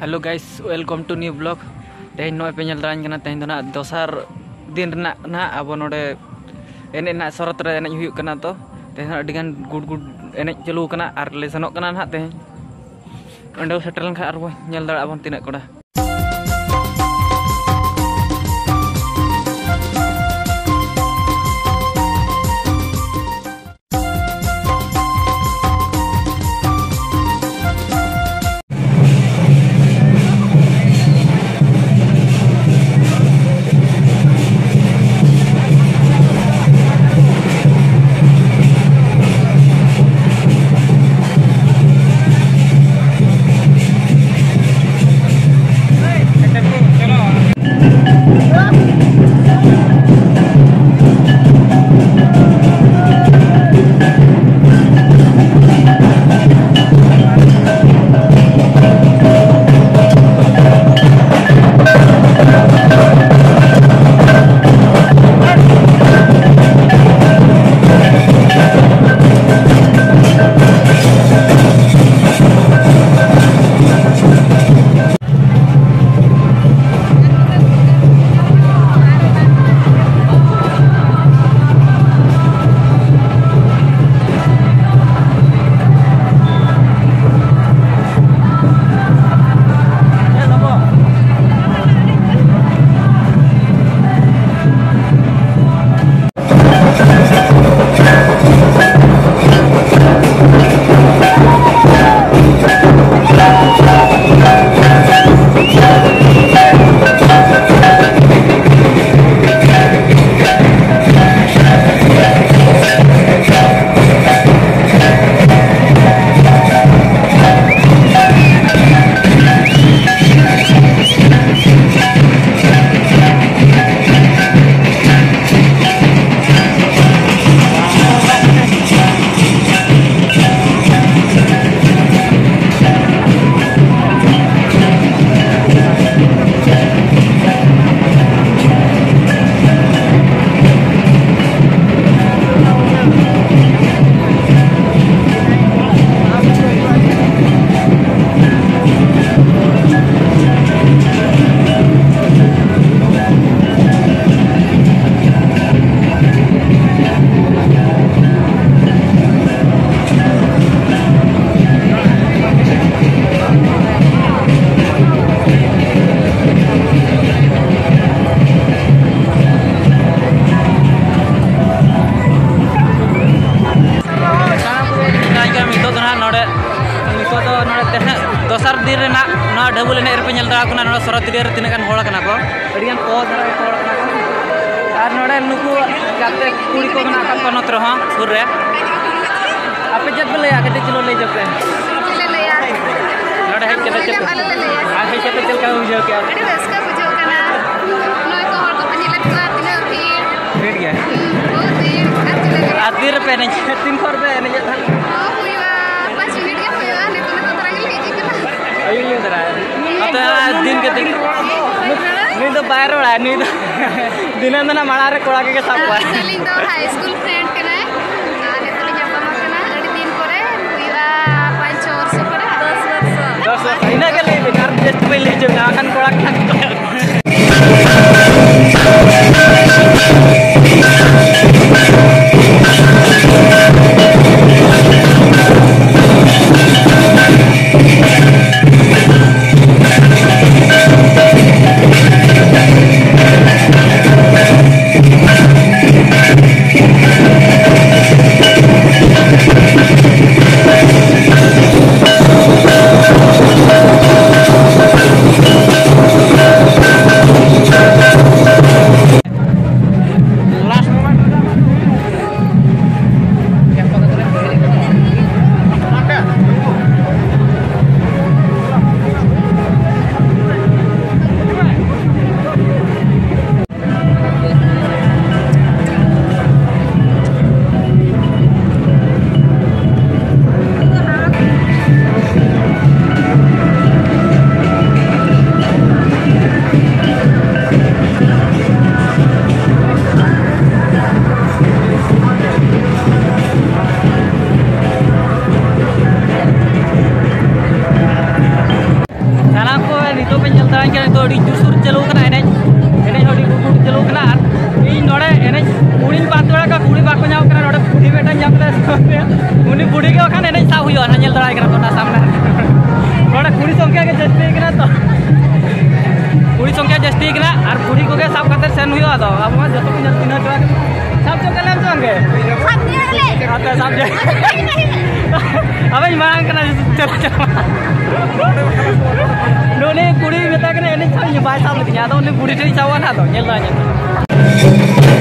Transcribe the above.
Hello guys welcome to new blog तेज नॉय पे नल दारान तेज ना दोसार दिन ना अब नोडे एने ना शरत रे एने हुयुग कना तो तेज अडिगान गुड गुड एने चलू कना आर ले सनोग कना ना तेज अंडे सेटल लन खा आर बो नल दाड़ा बन तिना कोड़ा दोसार दिन ना ढबुल एने पे नल दाड़ा कना नोडे शरत दिन रे तिना गान होड़ कना को अडियान को धरा होड़ कना को आर नोडे नुकु गाते कुड़ी को ना का नोत रहा सुर रे आपे जब ले आ के चलो ले जब ले ले आ नोडे हेड के चल आ हे के चल का बुझो के अरे रस का बुझो कना नोय को होड़ को पनी लटका तिना भीड़ गया बहुत भीड़ आदिर पे ने 300 रुपए ने जे था दिन के दिन नी तो बाहर रहा नी तो दिना ना माड़ा रे कोड़ा के साफ हुआ नी तो हाई स्कूल फ्रेंड के ना आने तो जब हम के ना अड़ी दिन करे हुआ 5 वर्ष करे 10 वर्ष इना के ले बेकार जस्ट पे ले जो ना खान कोड़ा Khan Yeah. daran kena tu di jusur jalur kena ini hodi gugur jalur kena ini nore ini kuring pantura ka kuring bak nyam kena nore budi beta nyam kena uni budi ke kan ini sah huyo nyel darai kena kota samna nore kuring songkya ke jasti kena to kuring songkya jasti kena ar budi ko ke sab khater sen huyo to ab ma joto punya tina tra sab jo kala songe sab le ata sab je abe mang kena chala Noni kuri beta kena ini cari nyebai sam lagi nyata, noni kuri cari cawan atau nyela nyela.